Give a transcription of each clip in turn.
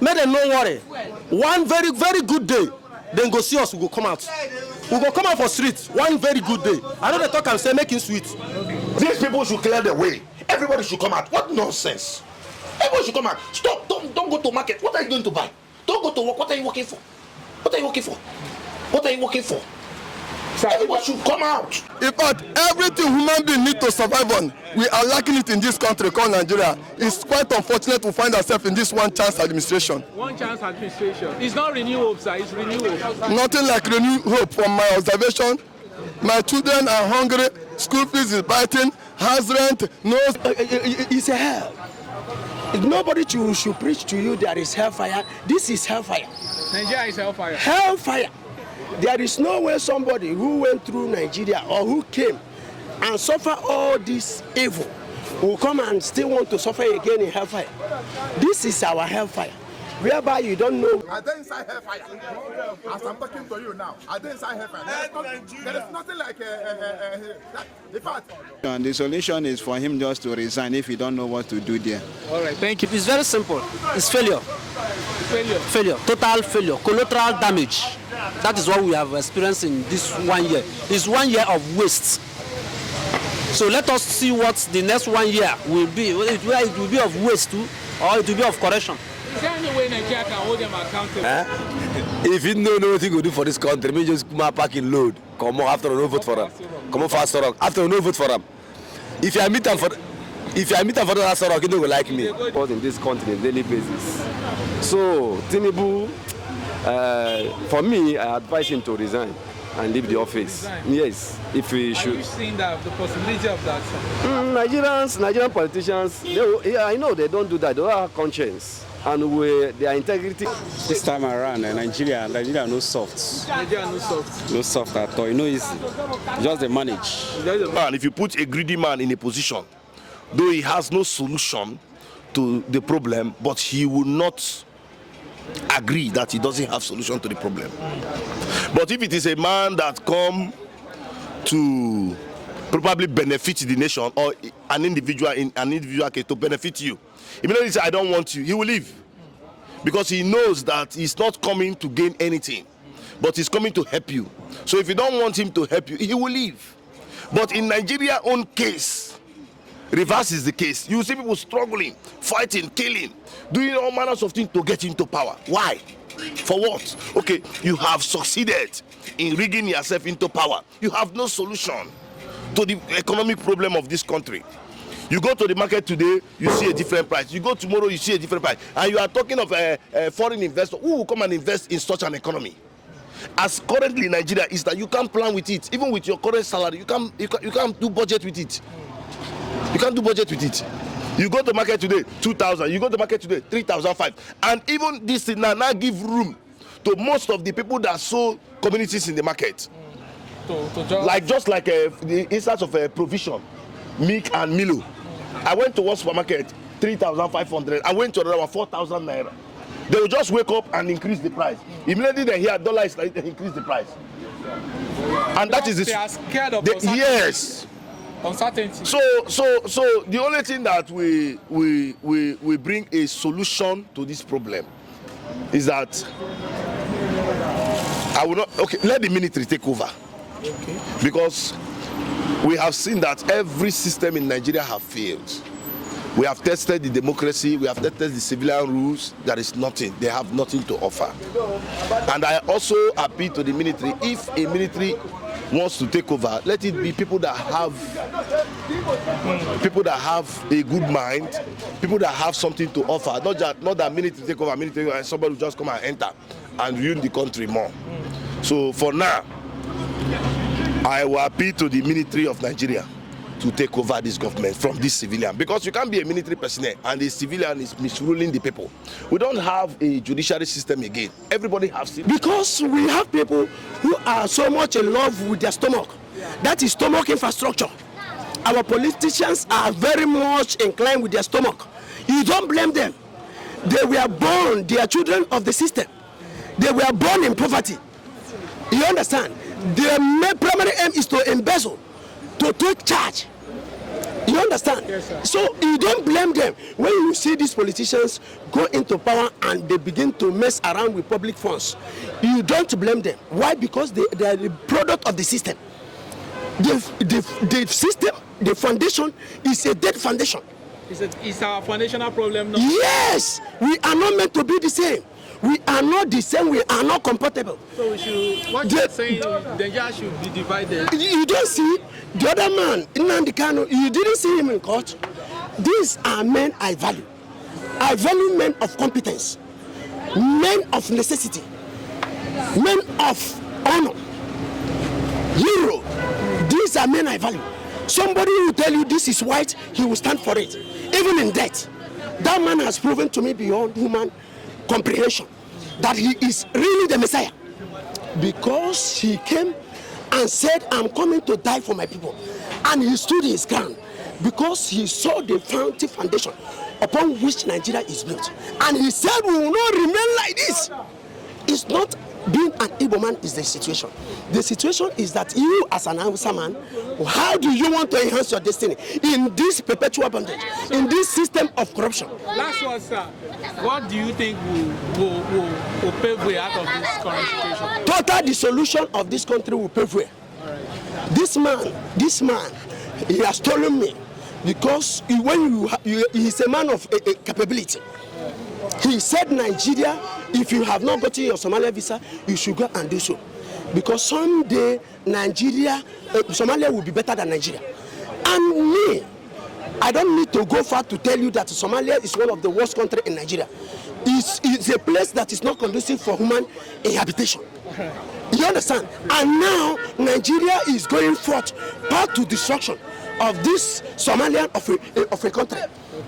Make them no worry. One very, very good day, then go see us, we go come out. We go come out for street, one very good day. I know they talk and say making sweet. These people should clear the way. Everybody should come out. What nonsense? Everybody should come out. Stop, don't go to market. What are you going to buy? Don't go to work. What are you working for? What are you working for? What are you working for? Everybody should come out. In fact, everything human beings need to survive on, we are lacking it in this country called Nigeria. It's quite unfortunate to find ourselves in this one-chance administration. One-chance administration. It's not renew hope, sir. It's renew hope. Nothing like renew hope from my observation. My children are hungry. School fees is biting. House rent. No. It's a hell. Nobody should preach to you there is hellfire. This is hellfire. Nigeria is hellfire. Hellfire. There is no way somebody who went through Nigeria or who came and suffer all this evil will come and still want to suffer again in hellfire. This is our hellfire, whereby you don't know. Are they inside hellfire? As I'm talking to you now, are they inside hellfire? There is nothing like in fact. And the solution is for him just to resign if he don't know what to do there. All right, thank you. It's very simple. It's failure. Failure. Total failure. Collateral damage. That is what we have experienced in this 1 year. It's 1 year of waste. So let us see what the next 1 year will be. Whether it will be of waste too, or it will be of correction. Is there any way Nigeria can hold them accountable? If you know nothing to do for this country, me just come out packing load. Come on, after no vote for them. Come on, fast rock. After no vote for them. If I meet them for the last rock, you don't go like me. Because in this country on a daily basis. So tinubu, for me, I advise him to resign and leave the office. Yes, if he should. Are you seeing the possibility of that, sir? Nigerian politicians, I know they don't do that. They don't have conscience and their integrity. This time around, Nigeria no soft. Nigeria no soft. No soft at all. You know, it's just the manage. Man, if you put a greedy man in a position, though he has no solution to the problem, but he will not agree that he doesn't have solution to the problem. But if it is a man that come to probably benefit the nation or an individual case to benefit you, immediately say I don't want you, he will leave, because he knows that he's not coming to gain anything, but he's coming to help you. So if you don't want him to help you, he will leave. But in Nigeria own case, reverse is the case. You see people struggling, fighting, killing, doing all manners of things to get into power. Why? For what? Okay, you have succeeded in rigging yourself into power. You have no solution to the economic problem of this country. You go to the market today, you see a different price. You go tomorrow, you see a different price. And you are talking of a foreign investor who will come and invest in such an economy. As currently in Nigeria is that you can't plan with it. Even with your current salary, you can't do budget with it. You can't do budget with it. You go to market today, 2,000. You go to market today, 3,500. And even this thing now give room to most of the people that sold communities in the market. Just like the instance of provision, milk and Milo. I went to one supermarket, 3,500. I went to another one, 4,000 naira. They will just wake up and increase the price. Immediately they hear dollar is like they increase the price. And that is they are scared of yes. Uncertainty. So the only thing that we bring a solution to this problem is that let the military take over. Okay. Because we have seen that every system in Nigeria have failed. We have tested the democracy, we have tested the civilian rules. There is nothing. They have nothing to offer. And I also appeal to the military, if a military wants to take over, let it be people that have a good mind, people that have something to offer. Not that military take over, military and somebody will just come and enter and ruin the country more. So for now, I will appeal to the military of Nigeria to take over this government from this civilian, because you can't be a military personnel and the civilian is misruling the people. We don't have a judiciary system again. Everybody has it. Because we have people who are so much in love with their stomach. That is stomach infrastructure. Our politicians are very much inclined with their stomach. You don't blame them. They were born, they are children of the system. They were born in poverty. You understand? Their primary aim is to embezzle, to take charge. You understand? Yes, sir. So you don't blame them when you see these politicians go into power and they begin to mess around with public funds. You don't blame them. Why? Because they are the product of the system. The system, the foundation is a dead foundation. It's our foundational problem now. Yes, we are not meant to be the same. We are not the same. We are not compatible. So we should, what you're saying, Nigeria should be divided. You don't see the other man, Nnamdi Kanu, you didn't see him in court. These are men I value. I value men of competence, men of necessity, men of honor, hero. These are men I value. Somebody will tell you this is white, he will stand for it, even in death. That man has proven to me beyond human comprehension that he is really the Messiah, because he came and said, I'm coming to die for my people, and he stood his ground because he saw the foundation upon which Nigeria is built, and he said we will not remain like this. It's not being an Igbo man is the situation. The situation is that you as an Hausa man, how do you want to enhance your destiny in this perpetual bondage, in this system of corruption? Last one, sir. What do you think will pave way out of this current situation? Total dissolution of this country will pave way. This man, he has stolen me because he's a man of capability. He said, Nigeria, if you have not gotten your Somalia visa, you should go and do so. Because someday, Somalia will be better than Nigeria. And me, I don't need to go far to tell you that Somalia is one of the worst countries in Nigeria. It's a place that is not conducive for human habitation. You understand? And now, Nigeria is going forth, path to destruction of this Somalian of a country.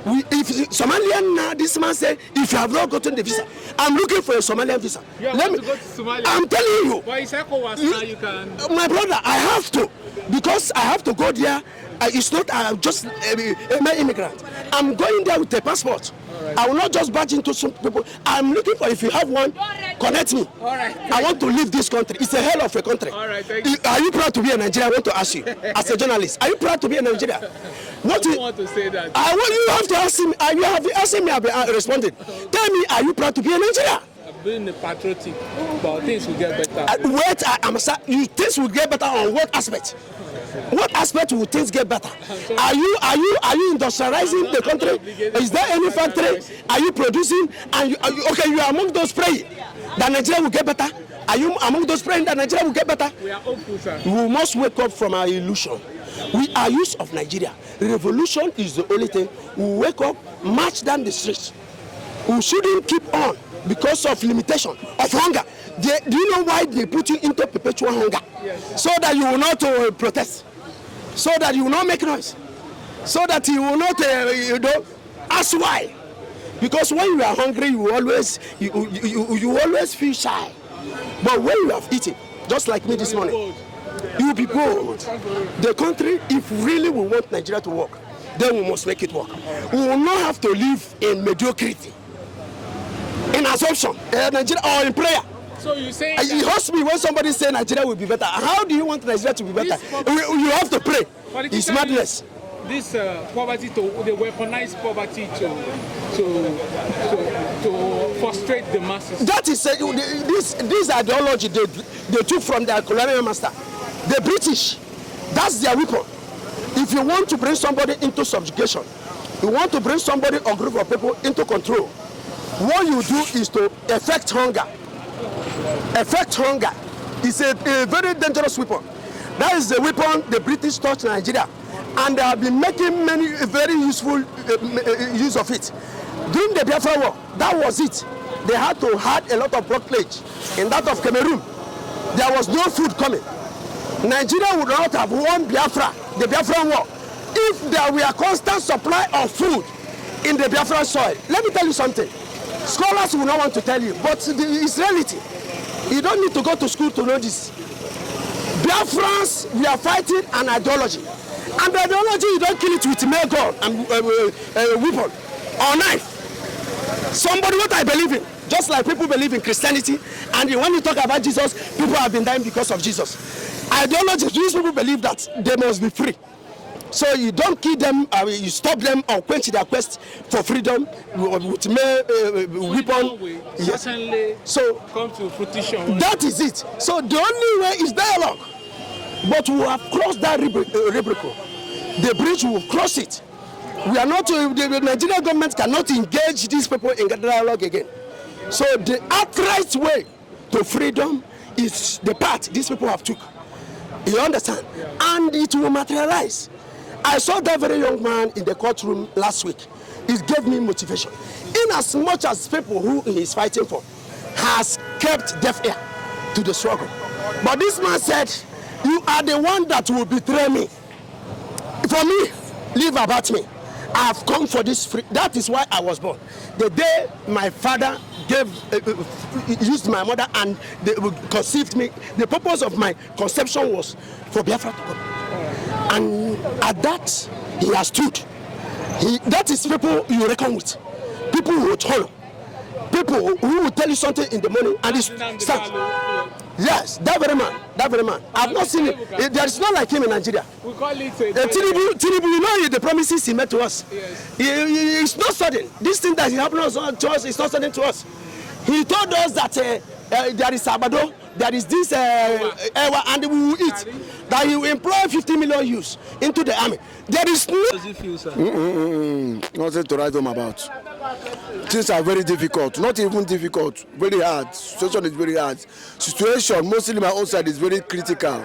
If Somalian now, this man said, if you have not gotten the visa, I'm looking for a Somalian visa. You have to go to Somalia. I'm telling you. But it's ECOWAS now you can. My brother, I have to, because I have to go there. It's not just an immigrant. I'm going there with a passport. Right. I will not just barge into some people. I'm looking for, if you have one, connect me. All right. I want to leave this country. It's a hell of a country. All right, thank you. Are you proud to be a Nigerian? I want to ask you, as a journalist, are you proud to be a Nigerian? I don't want to say that. You have to ask me. You have asked me, I've responded. Tell me, are you proud to be a Nigerian? Being patriotic, but things will get better. Things will get better on what aspect? What aspect will things get better? Are you industrializing the country? Is there any factory? Are you producing? And you are among those praying that Nigeria will get better? Are you among those praying that Nigeria will get better? We are hopeful, sir. We must wake up from our illusion. We are used of Nigeria. Revolution is the only thing. We wake up, march down the streets. We shouldn't keep on because of limitation, of hunger. Do you know why they put you into perpetual hunger? Yes. So that you will not protest, so that you will not make noise, so that you will not, ask why. Because when you are hungry, you always feel shy. But when you have eaten, just like me this morning, you will be bold. The country, if really we want Nigeria to work, then we must make it work. We will not have to live in mediocrity, in assumption, Nigeria, or in prayer. So you say it hurts me when somebody say Nigeria will be better. How do you want Nigeria to be better? You have to pray. It's madness. This poverty, the weaponized poverty to frustrate the masses. That is this ideology they took from their colonial master, the British. That's their weapon. If you want to bring somebody into subjugation, you want to bring somebody or group of people into control, what you do is to affect hunger. Affect hunger is a very dangerous weapon. That is the weapon the British taught Nigeria, and they have been making many very useful use of it. During the Biafra War, that was it. They had to have a lot of blockage. In that of Cameroon, there was no food coming. Nigeria would not have won Biafra, the Biafra War, if there were constant supply of food in the Biafra soil. Let me tell you something. Scholars will not want to tell you, but it's reality. You don't need to go to school to know this. Biafrans, we are fighting an ideology. And the ideology, you don't kill it with mere gun and weapon or knife. Somebody, what I believe in, just like people believe in Christianity, and when you talk about Jesus, people have been dying because of Jesus. Ideology, these people believe that they must be free. So you don't kill them, you stop them or quench their quest for freedom with weapon. Yes. So come to fruition. That is it. So the only way is dialogue. But we have crossed that Rubicon. The bridge will cross it. We are not. The Nigerian government cannot engage these people in dialogue again. So the outright way to freedom is the path these people have took. You understand? Yeah. And it will materialize. I saw that very young man in the courtroom last week. It gave me motivation. In as much as people who he is fighting for has kept deaf ear to the struggle. But this man said, you are the one that will betray me. For me, leave about me. I have come for this free. That is why I was born. The day my father used my mother and they conceived me, the purpose of my conception was for Biafra to come. And at that, he has stood. That is people you reckon with. People who will honor. People who will tell you something in the morning and he stands. Yes, that very man. I have not seen it. There is not like him in Nigeria. We call it Tinubu, you know the promises he made to us. Yes. It's not sudden. This thing that is happening to us is not sudden to us. He told us that there is Sabado, there is this Ewa, and we will eat. That he will employ 50 million youths into the army. There is no. How does it feel, sir? Nothing to write home about. Things are very difficult, not even difficult, very hard. Situation is very hard. Situation, mostly my own side, is very critical.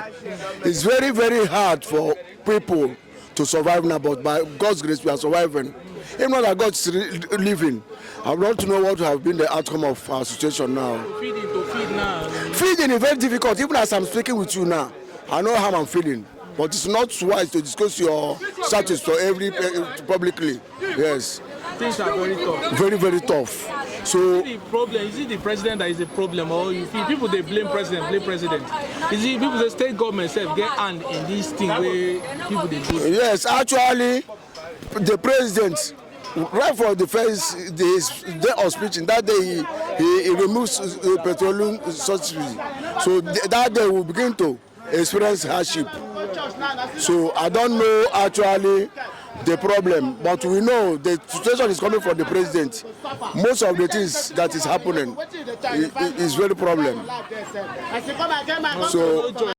It's very, very hard for people to survive now, but by God's grace, we are surviving. Even though God is living, I want to know what will have been the outcome of our situation now. Feeding is very difficult. Even as I'm speaking with you now, I know how I'm feeling. But it's not wise to discuss your status for publicly. Yes. Things are very tough. Very, very tough. So the problem is it the president that is the problem, or you feel people they blame president? Is it people the state government self get hand in this thing where people they do? Yes, actually, the president, right for the first day of speaking, that day he removes petroleum subsidy. So that day we begin to experience hardship. So I don't know actually the problem, but we know the situation is coming from the president. Most of the things that is happening is very problem. So